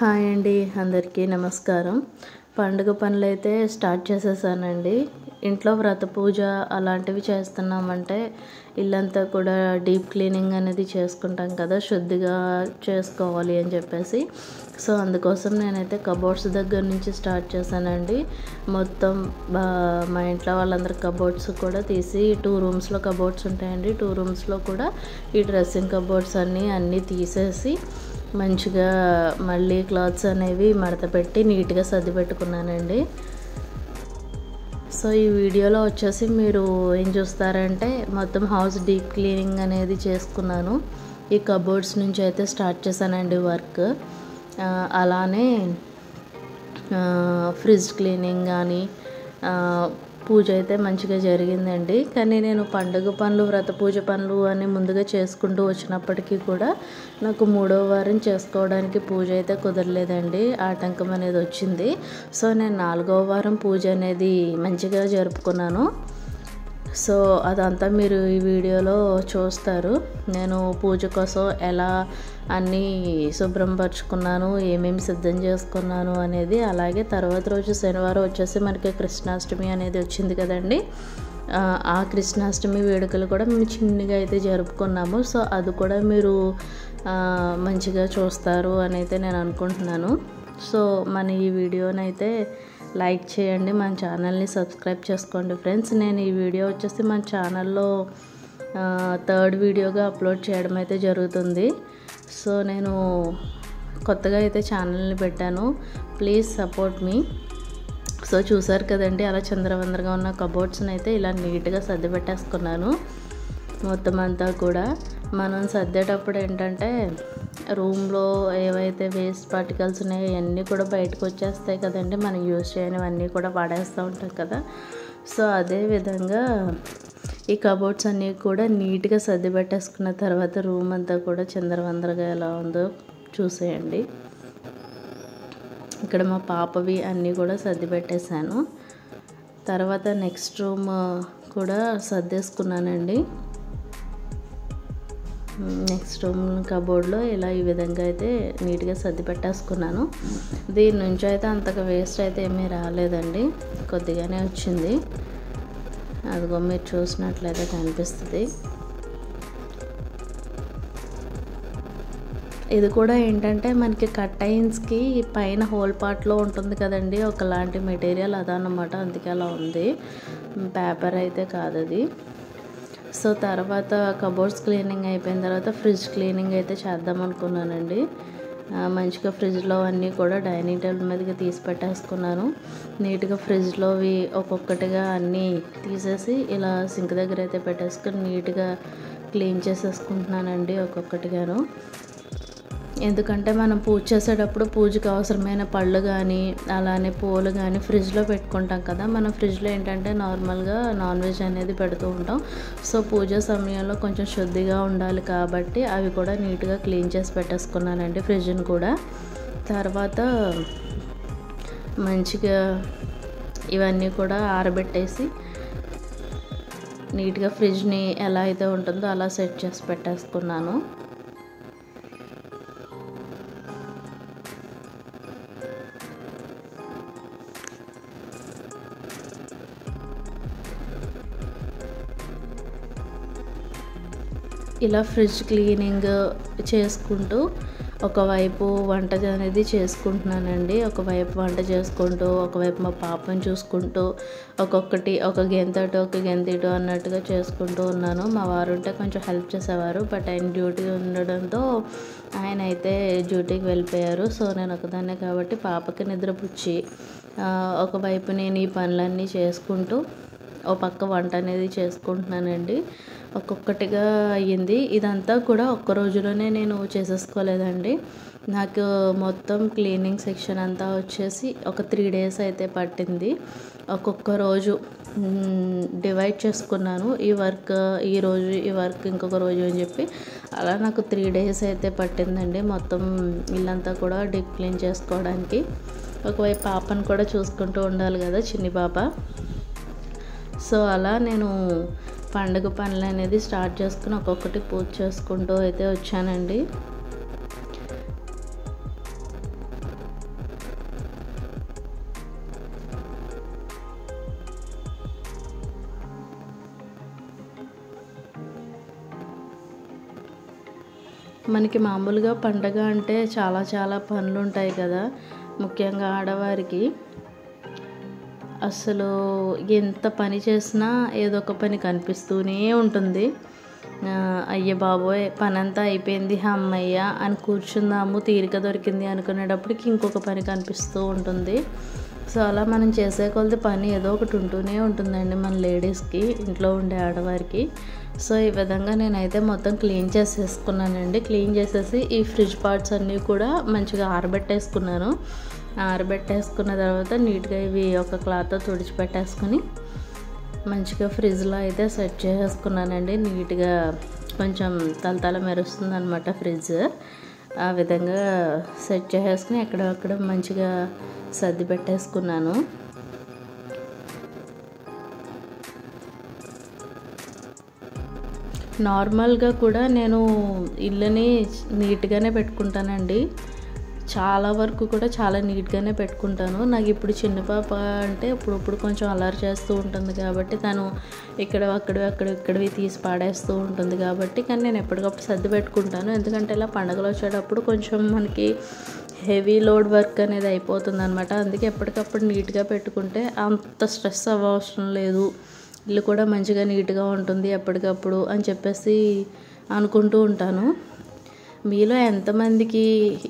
Hi అండి, అందరికీ నమస్కారం. పండుగ పనులైతే స్టార్ట్ చేసేసానండి. ఇంట్లో వ్రత పూజ అలాంటివి చేస్తున్నామంటే ఇల్లంతా కూడా డీప్ క్లీనింగ్ అనేది చేసుకుంటాం కదా, శుద్ధిగా చేసుకోవాలి అని చెప్పేసి. సో అందుకోసం నేనైతే కబోర్డ్స్ దగ్గర నుంచి స్టార్ట్ చేశానండి. మొత్తం మా ఇంట్లో వాళ్ళందరి కబోర్డ్స్ కూడా తీసి 2 రూమ్స్లో కబోర్డ్స్ ఉంటాయండి. 2 రూమ్స్లో కూడా ఈ డ్రెస్సింగ్ కబోర్డ్స్ అన్నీ తీసేసి మంచిగా మళ్ళీ క్లాత్స్ అనేవి మడత పెట్టి నీట్గా సర్ది పెట్టుకున్నానండి. సో ఈ వీడియోలో వచ్చేసి మీరు ఏం చూస్తారంటే మొత్తం హౌస్ డీప్ క్లీనింగ్ అనేది చేసుకున్నాను. ఈ కబోర్డ్స్ నుంచి అయితే స్టార్ట్ చేశానండి వర్క్. అలానే ఫ్రిడ్జ్ క్లీనింగ్ కానీ పూజ అయితే మంచిగా జరిగిందండి. కానీ నేను పండుగ పనులు వ్రత పూజ పనులు అని ముందుగా చేసుకుంటూ వచ్చినప్పటికీ కూడా నాకు 3వ వారం చేసుకోవడానికి పూజ అయితే కుదరలేదండి. ఆటంకం అనేది వచ్చింది. సో నేను 4వ వారం పూజ అనేది మంచిగా జరుపుకున్నాను. సో అదంతా మీరు ఈ వీడియోలో చూస్తారు. నేను పూజ కోసం ఎలా అన్నీ శుభ్రం పరుచుకున్నాను, ఏమేమి సిద్ధం చేసుకున్నాను అనేది. అలాగే తర్వాత రోజు శనివారం వచ్చేసి మనకి కృష్ణాష్టమి అనేది వచ్చింది కదండి. ఆ కృష్ణాష్టమి వేడుకలు కూడా మేము చిన్నగా అయితే జరుపుకున్నాము. సో అది కూడా మీరు మంచిగా చూస్తారు అని అయితే నేను అనుకుంటున్నాను. సో మన ఈ వీడియోనైతే లైక్ చేయండి, మన ఛానల్ని సబ్స్క్రైబ్ చేసుకోండి ఫ్రెండ్స్. నేను ఈ వీడియో వచ్చేసి మన ఛానల్లో 3rd వీడియోగా అప్లోడ్ చేయడం అయితే జరుగుతుంది. సో నేను కొత్తగా అయితే ఛానల్ని పెట్టాను, ప్లీజ్ సపోర్ట్ మీ. సో చూసారు కదండి, అలా చంద్రవందరగా ఉన్న కబోర్డ్స్ని అయితే ఇలా నీట్గా సర్ది పెట్టేసుకున్నాను. మొత్తం అంతా కూడా మనం సర్దేటప్పుడు ఏంటంటే రూమ్లో ఏవైతే వేస్ట్ పార్టికల్స్ ఉన్నాయో అవన్నీ కూడా బయటకు వచ్చేస్తాయి కదండి. మనం యూజ్ చేయనివన్నీ కూడా వాడేస్తూ ఉంటాం కదా. సో అదే విధంగా ఈ కబోర్డ్స్ అన్నీ కూడా నీట్గా సర్ది పెట్టేసుకున్న తర్వాత రూమ్ అంతా కూడా చిందరవందరగా ఎలా ఉందో చూసేయండి. ఇక్కడ మా పాపవి అన్నీ కూడా సర్ది పెట్టేశాను. తర్వాత నెక్స్ట్ రూమ్ కూడా సర్దేసుకున్నానండి. నెక్స్ట్ రూమ్ కబోర్డ్లో ఇలా ఈ విధంగా అయితే నీట్గా సర్ది పెట్టేసుకున్నాను. దీని నుంచి అయితే అంతగా వేస్ట్ అయితే ఏమీ రాలేదండి, కొద్దిగానే వచ్చింది. అదిగో మీరు చూసినట్లయితే కనిపిస్తుంది. ఇది కూడా ఏంటంటే మనకి కర్టైన్స్కి పైన హోల్ పార్ట్లో ఉంటుంది కదండి ఒకలాంటి మెటీరియల్, అదన్నమాట. అందుకే అలా ఉంది, పేపర్ అయితే కాదు అది. సో తర్వాత కబోర్డ్స్ క్లీనింగ్ అయిపోయిన తర్వాత ఫ్రిడ్జ్ క్లీనింగ్ అయితే చేద్దాం అనుకున్నానండి. మంచిగా ఫ్రిడ్జ్లో అన్నీ కూడా డైనింగ్ టేబుల్ మీదకి తీసి పెట్టేసుకున్నాను. నీట్గా ఫ్రిడ్జ్లోవి ఒక్కొక్కటిగా అన్నీ తీసేసి ఇలా సింక్ దగ్గర అయితే పెట్టేసుకుని నీట్గా క్లీన్ చేసేసుకుంటున్నానండి ఒక్కొక్కటిగాను. ఎందుకంటే మనం పూజ చేసేటప్పుడు పూజకు అవసరమైన పళ్ళు కానీ అలానే పూలు కానీ ఫ్రిడ్జ్లో పెట్టుకుంటాం కదా. మనం ఫ్రిడ్జ్లో ఏంటంటే నార్మల్గా నాన్ వెజ్ అనేది పెడుతూ ఉంటాం. సో పూజ సమయంలో కొంచెం శుద్ధిగా ఉండాలి కాబట్టి అవి కూడా నీట్గా క్లీన్ చేసి పెట్టేసుకున్నానండి ఫ్రిడ్జ్ని కూడా. తర్వాత మంచిగా ఇవన్నీ కూడా ఆరబెట్టేసి నీట్గా ఫ్రిడ్జ్ని ఎలా అయితే ఉంటుందో అలా సెట్ చేసి పెట్టేసుకున్నాను. ఇలా ఫ్రిడ్జ్ క్లీనింగ్ చేసుకుంటూ ఒకవైపు వంట అనేది చేసుకుంటున్నానండి. ఒకవైపు వంట చేసుకుంటూ ఒకవైపు మా పాపను చూసుకుంటూ ఒక్కొక్కటి ఒక గెంతటు ఒక గెంతిటు అన్నట్టుగా చేసుకుంటూ ఉన్నాను. మా వారు ఉంటే కొంచెం హెల్ప్ చేసేవారు, బట్ ఆయన డ్యూటీ ఉండడంతో ఆయన అయితే డ్యూటీకి వెళ్ళిపోయారు. సో నేను ఒకదాన్నే కాబట్టి పాపకి నిద్రపుచ్చి ఒకవైపు నేను ఈ పనులన్నీ చేసుకుంటూ ఓ పక్క వంట అనేది చేసుకుంటున్నానండి. ఒక్కొక్కటిగా అయ్యింది. ఇదంతా కూడా ఒక్క రోజులోనే నేను చేసేసుకోలేదండి. నాకు మొత్తం క్లీనింగ్ సెక్షన్ అంతా వచ్చేసి ఒక 3 డేస్ అయితే పట్టింది. ఒక్కొక్క రోజు డివైడ్ చేసుకున్నాను. ఈ వర్క్ ఈరోజు, ఈ వర్క్ ఇంకొక రోజు అని చెప్పి అలా నాకు 3 డేస్ అయితే పట్టిందండి మొత్తం ఇల్లంతా కూడా డీప్ క్లీన్ చేసుకోవడానికి. ఒకవైపు పాపను కూడా చూసుకుంటూ ఉండాలి కదా, చిన్ని పాప. సో అలా నేను పండుగ పనులు అనేది స్టార్ట్ చేసుకుని ఒక్కొక్కటి పూజ చేసుకుంటూ అయితే వచ్చానండి. మనకి మామూలుగా పండగ అంటే చాలా పనులు ఉంటాయి కదా, ముఖ్యంగా ఆడవారికి. అసలు ఎంత పని చేసినా ఏదో ఒక పని కనిపిస్తూనే ఉంటుంది. అయ్య బాబోయ్ పనంతా అయిపోయింది అమ్మయ్య అని కూర్చుందాము, తీరిక దొరికింది అనుకునేటప్పటికి ఇంకొక పని కనిపిస్తూ ఉంటుంది. సో అలా మనం చేసే కొలది పని ఏదో ఒకటి ఉంటూనే ఉంటుందండి మన లేడీస్కి, ఇంట్లో ఉండే ఆడవారికి. సో ఈ విధంగా నేనైతే మొత్తం క్లీన్ చేసేసుకున్నానండి. క్లీన్ చేసేసి ఈ ఫ్రిడ్జ్ పార్ట్స్ అన్నీ కూడా మంచిగా ఆరబెట్టేసుకున్నాను. ఆరబెట్టేసుకున్న తర్వాత నీట్గా ఇవి ఒక క్లాత్తో తుడిచిపెట్టేసుకొని మంచిగా ఫ్రిడ్జ్లో అయితే సెట్ చేసేసుకున్నానండి. నీట్గా కొంచెం తలతల మెరుస్తుంది అనమాట ఫ్రిడ్జ్. ఆ విధంగా సెట్ చేసేసుకుని ఎక్కడెక్కడ మంచిగా సర్ది పెట్టేసుకున్నాను. నార్మల్గా కూడా నేను ఇల్లుని నీట్గానే పెట్టుకుంటానండి. చాలా వరకు కూడా చాలా నీట్గానే పెట్టుకుంటాను. నాకు ఇప్పుడు చిన్న పాప అంటే ఇప్పుడు కొంచెం అల్లరి చేస్తూ ఉంటుంది కాబట్టి తను ఇక్కడవి తీసి పాడేస్తూ ఉంటుంది కాబట్టి, కానీ నేను ఎప్పటికప్పుడు సర్ది పెట్టుకుంటాను. ఎందుకంటే ఇలా పండుగలు వచ్చేటప్పుడు కొంచెం మనకి హెవీ లోడ్ వర్క్ అనేది అయిపోతుంది అనమాట. అందుకే ఎప్పటికప్పుడు నీట్గా పెట్టుకుంటే అంత స్ట్రెస్ అవ్వవసరం లేదు, ఇల్లు కూడా మంచిగా నీట్గా ఉంటుంది ఎప్పటికప్పుడు అని చెప్పేసి అనుకుంటూ ఉంటాను. మీలో ఎంతమందికి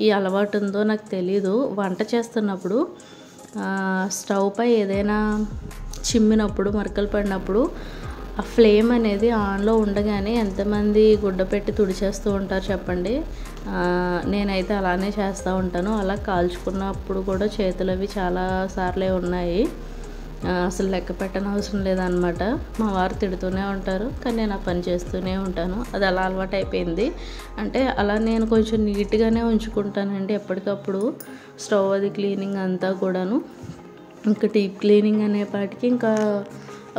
ఈ అలవాటు ఉందో నాకు తెలీదు. వంట చేస్తున్నప్పుడు స్టవ్ పై ఏదైనా చిమ్మినప్పుడు, మరకలు పడినప్పుడు ఆ ఫ్లేమ్ అనేది ఆన్లో ఉండగానే ఎంతమంది గుడ్డ పెట్టి తుడిచేస్తూ ఉంటారు చెప్పండి. నేనైతే అలానే చేస్తూ ఉంటాను. అలా కాల్చుకున్నప్పుడు కూడా చేతులు అవి చాలా సార్లే ఉన్నాయి. అసలు లెక్క పెట్టని అవసరం లేదనమాట. మా వారు తిడుతూనే ఉంటారు, కానీ నేను ఆ పని చేస్తూనే ఉంటాను. అది అలా అలవాటు అయిపోయింది. అంటే అలా నేను కొంచెం నీట్గానే ఉంచుకుంటానండి ఎప్పటికప్పుడు. స్టవ్ అది క్లీనింగ్ అంతా కూడాను. ఇంకా డీప్ క్లీనింగ్ అనేపాటికి ఇంకా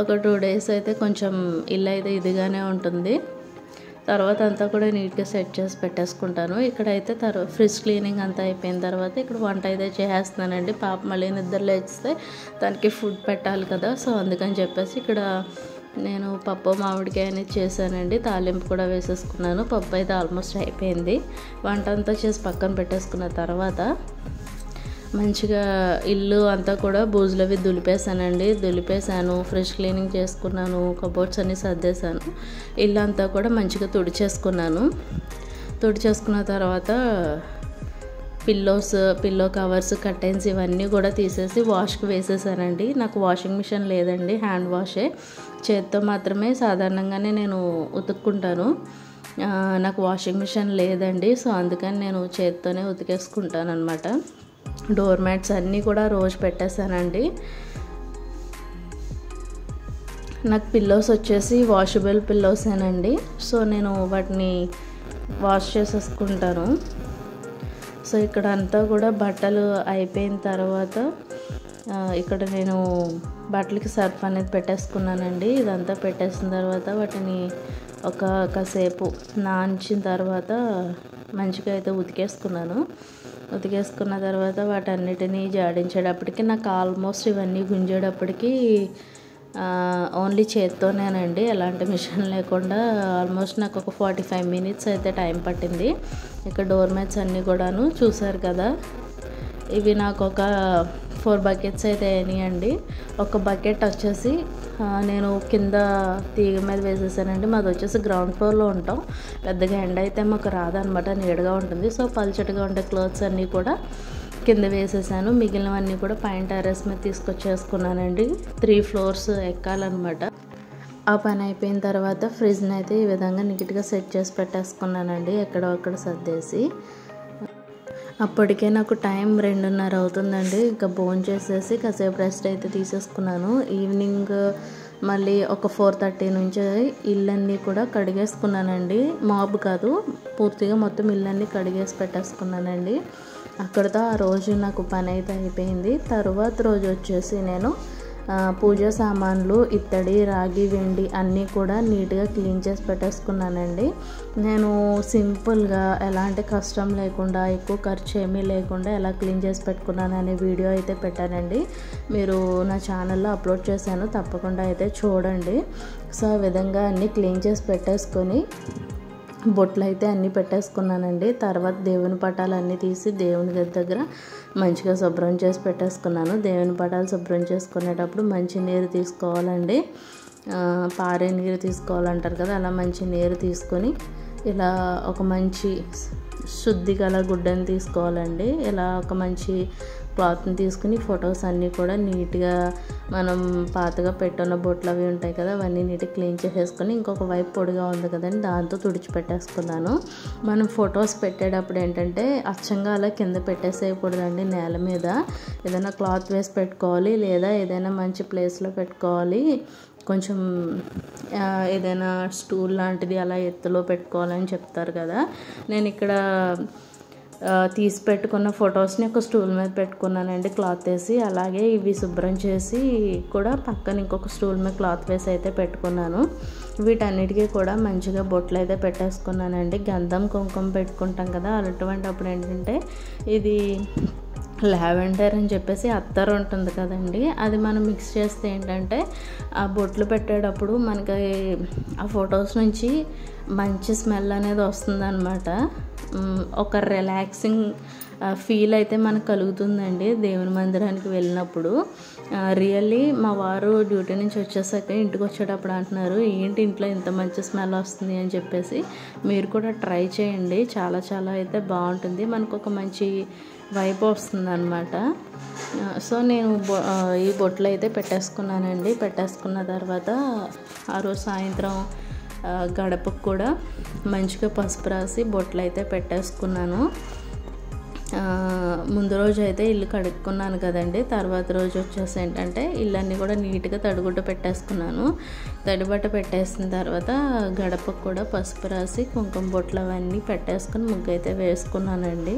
ఒక 2 days అయితే కొంచెం ఇల్లు అయితే ఇదిగానే ఉంటుంది. తర్వాత అంతా కూడా నీట్గా సెట్ చేసి పెట్టేసుకుంటాను. ఇక్కడైతే ఫ్రిడ్జ్ క్లీనింగ్ అంతా అయిపోయిన తర్వాత ఇక్కడ వంట అయితే చేసేస్తున్నానండి. పాప మళ్ళీ నిద్ర లేస్తే దానికి ఫుడ్ పెట్టాలి కదా, సో అందుకని చెప్పేసి ఇక్కడ నేను పప్పు మామిడికాయ అనేది చేశానండి. తాలింపు కూడా వేసేసుకున్నాను. పప్పు అయితే ఆల్మోస్ట్ అయిపోయింది. వంట అంతా చేసి పక్కన పెట్టేసుకున్న తర్వాత మంచిగా ఇల్లు అంతా కూడా బూజులు అవి దులిపేశాను. ఫ్రిడ్జ్ క్లీనింగ్ చేసుకున్నాను. కబోర్డ్స్ అన్నీ సర్దేశాను. ఇల్లు అంతా కూడా మంచిగా తుడిచేసుకున్నాను. తుడిచేసుకున్న తర్వాత పిల్లో కవర్స్, కర్టెన్స్ ఇవన్నీ కూడా తీసేసి వాష్కి వేసేసానండి. నాకు వాషింగ్ మిషన్ లేదండి, హ్యాండ్ వాషే. చేత్తో మాత్రమే సాధారణంగానే నేను ఉతుక్కుంటాను. నాకు వాషింగ్ మిషన్ లేదండి, సో అందుకని నేను చేత్తోనే ఉతికేసుకుంటాను అనమాట. డోర్ మ్యాట్స్ అన్నీ కూడా రోజు పెట్టేశానండి. నాకు పిల్లోస్ వచ్చేసి వాషబుల్ పిల్లోసేనండి, సో నేను వాటిని వాష్ చేసేసుకుంటాను. సో ఇక్కడ అంతా కూడా బట్టలు అయిపోయిన తర్వాత ఇక్కడ నేను బట్టలకి సర్ఫ్ అనేది పెట్టేసుకున్నానండి. ఇదంతా పెట్టేసిన తర్వాత వాటిని కాసేపు నానించిన తర్వాత మంచిగా అయితే ఉతికేసుకున్న తర్వాత వాటన్నిటినీ జాడించేటప్పటికి నాకు ఆల్మోస్ట్ ఇవన్నీ గుంజేటప్పటికి ఓన్లీ చేత్తోనేనండి, ఎలాంటి మిషన్ లేకుండా ఆల్మోస్ట్ నాకు ఒక 45 minutes అయితే టైం పట్టింది. ఇక్కడ డోర్ మ్యాట్స్ అన్నీ కూడాను చూసారు కదా. ఇవి నాకు ఒక 4 buckets అయితే అయినాయండి. ఒక బకెట్ వచ్చేసి నేను కింద తీగ మీద వేసేసానండి. మాది వచ్చేసి గ్రౌండ్ ఫ్లోర్లో ఉంటాం. పెద్దగా ఎండ అయితే మాకు రాదనమాట, నీడగా ఉంటుంది. సో పల్చటిగా ఉండే క్లోత్స్ అన్నీ కూడా కింద వేసేసాను. మిగిలినవన్నీ కూడా పైన టెర్రస్ మీద తీసుకొచ్చేసుకున్నానండి. 3 floors ఎక్కాలన్నమాట. ఆ పని అయిపోయిన తర్వాత ఫ్రిడ్జ్ని అయితే ఈ విధంగా నీట్గా సెట్ చేసి పెట్టేసుకున్నానండి, ఎక్కడొక్కడ సర్దేసి. అప్పటికే నాకు టైం 2:30 అవుతుందండి. ఇంకా భోజనం చేసేసి కాసేపు రెస్ట్ అయితే తీసేసుకున్నాను. ఈవినింగ్ మళ్ళీ ఒక 4:30 నుంచి ఇల్లన్నీ కూడా కడిగేసుకున్నానండి. మాబ్ కాదు, పూర్తిగా మొత్తం ఇల్లన్నీ కడిగేసి పెట్టేసుకున్నానండి. అక్కడితో ఆ రోజు నాకు పని అయితే అయిపోయింది. తర్వాత రోజు వచ్చేసి నేను పూజ సామాన్లు, ఇత్తడి, రాగి, వెండి అన్నీ కూడా నీట్గా క్లీన్ చేసి పెట్టేసుకున్నానండి. నేను సింపుల్గా ఎలాంటి కష్టం లేకుండా, ఎక్కువ ఖర్చు ఏమీ లేకుండా ఎలా క్లీన్ చేసి పెట్టుకున్నాను అనే వీడియో అయితే పెట్టానండి. మీరు నా ఛానల్లో అప్లోడ్ చేశాను, తప్పకుండా అయితే చూడండి. సో ఆ విధంగా అన్నీ క్లీన్ చేసి పెట్టేసుకొని బొట్లు అయితే అన్నీ పెట్టేసుకున్నానండి. తర్వాత దేవుని పటాలు అన్నీ తీసి దేవుని గది దగ్గర మంచిగా శుభ్రం చేసి పెట్టేసుకున్నాను. దేవుని పటాలు శుభ్రం చేసుకునేటప్పుడు మంచి నీరు తీసుకోవాలండి. పారే నీరు తీసుకోవాలంటారు కదా, అలా మంచి నీరు తీసుకొని ఇలా ఒక మంచి శుద్ధి గల గుడ్డని తీసుకోవాలండి. ఇలా ఒక మంచి క్లాత్ని తీసుకుని ఫొటోస్ అన్నీ కూడా నీట్గా మనం పాతగా పెట్టున్న బొట్లు అవి ఉంటాయి కదా, అవన్నీ నీట్గా క్లీన్ చేసేసుకొని ఇంకొక వైపు పొడిగా ఉంది కదండి, దాంతో తుడిచిపెట్టేసుకున్నాను. మనం ఫొటోస్ పెట్టేటప్పుడు ఏంటంటే అచ్చంగా అలా కింద పెట్టేసేయకూడదండి, నేల మీద ఏదైనా క్లాత్ వేసి పెట్టుకోవాలి, లేదా ఏదైనా మంచి ప్లేస్లో పెట్టుకోవాలి. కొంచెం ఏదైనా స్టూల్ లాంటిది అలా ఎత్తులో పెట్టుకోవాలని చెప్తారు కదా. నేను ఇక్కడ తీసి పెట్టుకున్న ఫొటోస్ని ఒక స్టూల్ మీద పెట్టుకున్నానండి క్లాత్ వేసి. అలాగే ఇవి శుభ్రం చేసి కూడా పక్కన ఇంకొక స్టూల్ మీద క్లాత్ వేసి అయితే పెట్టుకున్నాను. వీటన్నిటికీ కూడా మంచిగా బొట్లు అయితే పెట్టేసుకున్నానండి. గంధం కుంకుమ పెట్టుకుంటాం కదా, అటువంటిప్పుడు ఏంటంటే ఇది లావెండర్ అని చెప్పేసి అత్తరు ఉంటుంది కదండి, అది మనం మిక్స్ చేస్తే ఏంటంటే ఆ బొట్లు పెట్టేటప్పుడు మనకి ఆ ఫొటోస్ నుంచి మంచి స్మెల్ అనేది వస్తుందన్నమాట. ఒక రిలాక్సింగ్ ఫీల్ అయితే మనకు కలుగుతుందండి దేవుని మందిరానికి వెళ్ళినప్పుడు. రియల్లీ మా వారు డ్యూటీ నుంచి వచ్చేసాక ఇంటికి వచ్చేటప్పుడు అంటున్నారు, ఏంటి ఇంట్లో ఇంత మంచి స్మెల్ వస్తుంది అని చెప్పేసి. మీరు కూడా ట్రై చేయండి, చాలా చాలా అయితే బాగుంటుంది, మనకు ఒక మంచి వైబ్ వస్తుంది అనమాట. సో నేను ఈ బొట్లు అయితే పెట్టేసుకున్నానండి. పెట్టేసుకున్న తర్వాత ఆ రోజు సాయంత్రం గడపకు కూడా మంచిగా పసుపు రాసి బొట్లు అయితే పెట్టేసుకున్నాను. ముందు రోజు అయితే ఇల్లు కడుక్కున్నాను కదండి, తర్వాత రోజు వచ్చేసి ఏంటంటే ఇల్లన్నీ కూడా నీట్గా తడిగుడ్డ పెట్టేసుకున్నాను. తడిబట్ట పెట్టేసిన తర్వాత గడపకు కూడా పసుపు రాసి కుంకుమ బొట్లు అవన్నీ పెట్టేసుకుని ముగ్గు అయితే వేసుకున్నానండి.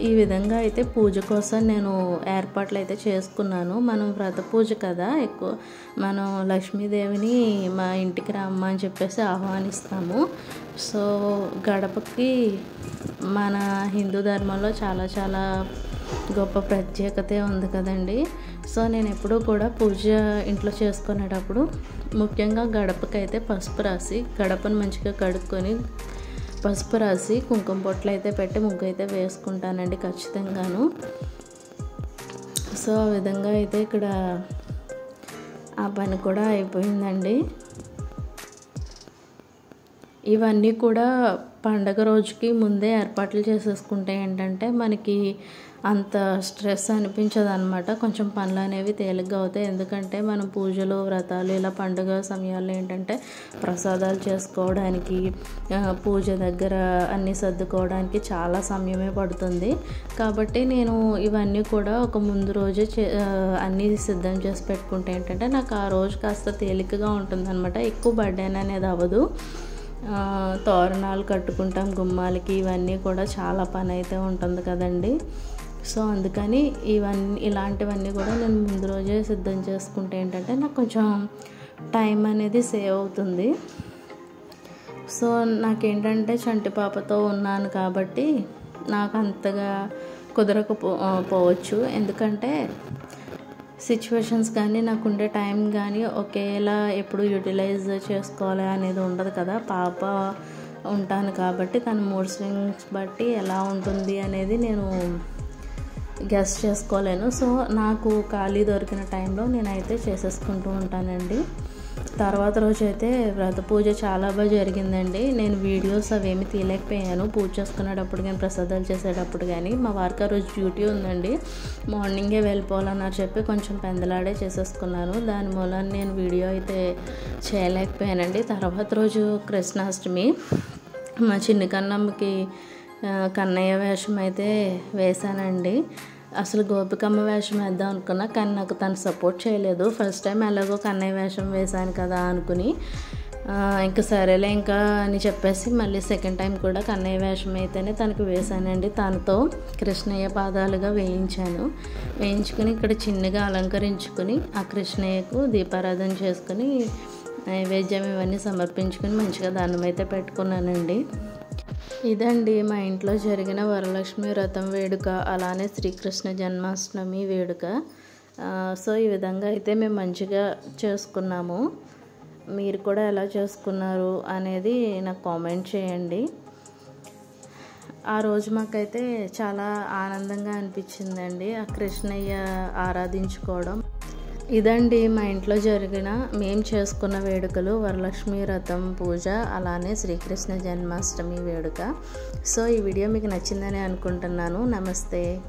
ఈ విధంగా అయితే పూజ కోసం నేను ఏర్పాట్లు అయితే చేసుకున్నాను. మనం వ్రత పూజ కదా, ఎక్కువ మనం లక్ష్మీదేవిని మా ఇంటికి రమ్మ అని చెప్పేసి ఆహ్వానిస్తాము. సో గడపకి మన హిందూ ధర్మంలో చాలా చాలా గొప్ప ప్రత్యేకత ఉంది కదండి. సో నేను ఎప్పుడూ కూడా పూజ ఇంట్లో చేసుకునేటప్పుడు ముఖ్యంగా గడపకైతే పసుపు రాసి గడపను మంచిగా కడుక్కొని పసుపు రాసి కుంకుమ బొట్లు అయితే పెట్టి ముగ్గు అయితే వేసుకుంటానండి ఖచ్చితంగాను. సో ఆ విధంగా అయితే ఇక్కడ ఆ పని కూడా అయిపోయిందండి. ఇవన్నీ కూడా పండగ రోజుకి ముందే ఏర్పాట్లు చేసేసుకుంటే ఏంటంటే మనకి అంత స్ట్రెస్ అనిపించదు అనమాట. కొంచెం పనులు అనేవి తేలిగ్గా అవుతాయి. ఎందుకంటే మనం పూజలు వ్రతాలు ఇలా పండుగ సమయాల్లో ఏంటంటే ప్రసాదాలు చేసుకోవడానికి పూజ దగ్గర అన్నీ సర్దుకోవడానికి చాలా సమయమే పడుతుంది. కాబట్టి నేను ఇవన్నీ కూడా ఒక ముందు రోజే అన్నీ సిద్ధం చేసి పెట్టుకుంటే ఏంటంటే నాకు ఆ రోజు కాస్త తేలికగా ఉంటుందన్నమాట. ఎక్కువ బర్డెన్ అనేది అవ్వదు. తోరణాలు కట్టుకుంటాం గుమ్మాలకి, ఇవన్నీ కూడా చాలా పని అయితే ఉంటుంది కదండి. సో అందుకని ఇలాంటివన్నీ కూడా నేను ముందు రోజే సిద్ధం చేసుకుంటే ఏంటంటే నాకు కొంచెం టైం అనేది సేవ్ అవుతుంది. సో నాకేంటంటే చంటి పాపతో ఉన్నాను కాబట్టి నాకు అంతగా కుదరకపోవచ్చు. ఎందుకంటే సిచ్యువేషన్స్ కానీ నాకు ఉండే టైం కానీ ఒకేలా ఎప్పుడు యూటిలైజ్ చేసుకోవాలి అనేది ఉండదు కదా. పాప ఉంటాను కాబట్టి తన మూడ్ స్వింగ్స్ బట్టి ఎలా ఉంటుంది అనేది నేను గెస్ చేసుకోలేను. సో నాకు ఖాళీ దొరికిన టైంలో నేనైతే చేసేసుకుంటూ ఉంటానండి. తర్వాత రోజు అయితే వ్రత పూజ చాలా బాగా జరిగిందండి. నేను వీడియోస్ అవేమి తీయలేకపోయాను పూజ చేసుకునేటప్పుడు కానీ ప్రసాదాలు చేసేటప్పుడు కానీ. మా వారికి ఆ రోజు డ్యూటీ ఉందండి, మార్నింగే వెళ్ళిపోవాలన్నారు చెప్పి కొంచెం పెందలాడే చేసేసుకున్నాను. దాని మూలన నేను వీడియో అయితే చేయలేకపోయానండి. తర్వాత రోజు కృష్ణాష్టమి, మా చిన్న కన్నమ్మకి కన్నయ్య వేషం అయితే వేశానండి. అసలు గోపికమ్మ వేషం వేద్దాం అనుకున్నా, కానీ నాకు తను సపోర్ట్ చేయలేదు. ఫస్ట్ టైం ఎలాగో కన్నయ్య వేషం వేశాను కదా అనుకుని ఇంకా సరేలే ఇంకా అని చెప్పేసి మళ్ళీ సెకండ్ టైం కూడా కన్నయ్య వేషం అయితేనే తనకు వేశానండి. తనతో కృష్ణయ్య పాదాలుగా వేయించుకుని ఇక్కడ చిన్నగా అలంకరించుకుని ఆ కృష్ణయ్యకు దీపారాధన చేసుకుని నైవేద్యం ఇవన్నీ సమర్పించుకుని మంచిగా దండం అయితే పెట్టుకున్నానండి. ఇదండి మా ఇంట్లో జరిగిన వరలక్ష్మి వ్రతం వేడుక, అలానే శ్రీకృష్ణ జన్మాష్టమి వేడుక. సో ఈ విధంగా అయితే మేము మంచిగా చేసుకున్నాము. మీరు కూడా ఎలా చేసుకున్నారు అనేది నాకు కామెంట్ చేయండి. ఆ రోజు మాకైతే చాలా ఆనందంగా అనిపించిందండి ఆ కృష్ణయ్య ఆరాధించుకోవడం. ఇదండి మా ఇంట్లో మేము చేసుకున్న వేడుకలు, వరలక్ష్మి వ్రతం పూజ, అలానే శ్రీకృష్ణ జన్మాష్టమి వేడుక. సో ఈ వీడియో మీకు నచ్చిందని అనుకుంటున్నాను. నమస్తే.